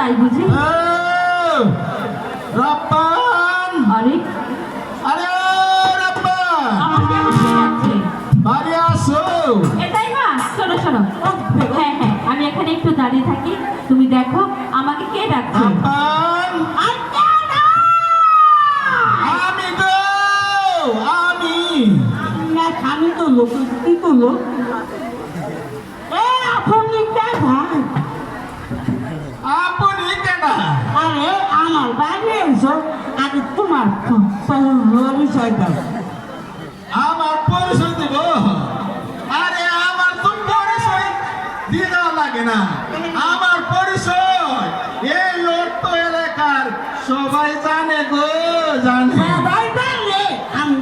তাই বুঝি? রাব্বান, আরে আরে রাব্বান, আমাকে এখন কে ডাকছে? বাড়ি আসো। এটাই মা, শোনো শোনো। হ্যাঁ হ্যাঁ, আমি এখানে একটু দাঁড়িয়ে থাকি, তুমি দেখো আমাকে কে ডাকছে। রাব্বান, আমি গো, আমি। আমি তো লোক কি তো লোক আপনি কে ভাই? আপনি কেডা? আরে আমার বাড়ি এসো আগে তোমার পরিচয় দাও। আমার পরিচয় দিব? আরে আমার তো পরিচয় দিয়ে দেওয়া লাগে না। আমার পরিচয় এই অর্থ এলাকার সবাই জানে গো, জানে। সবাই জানে আমি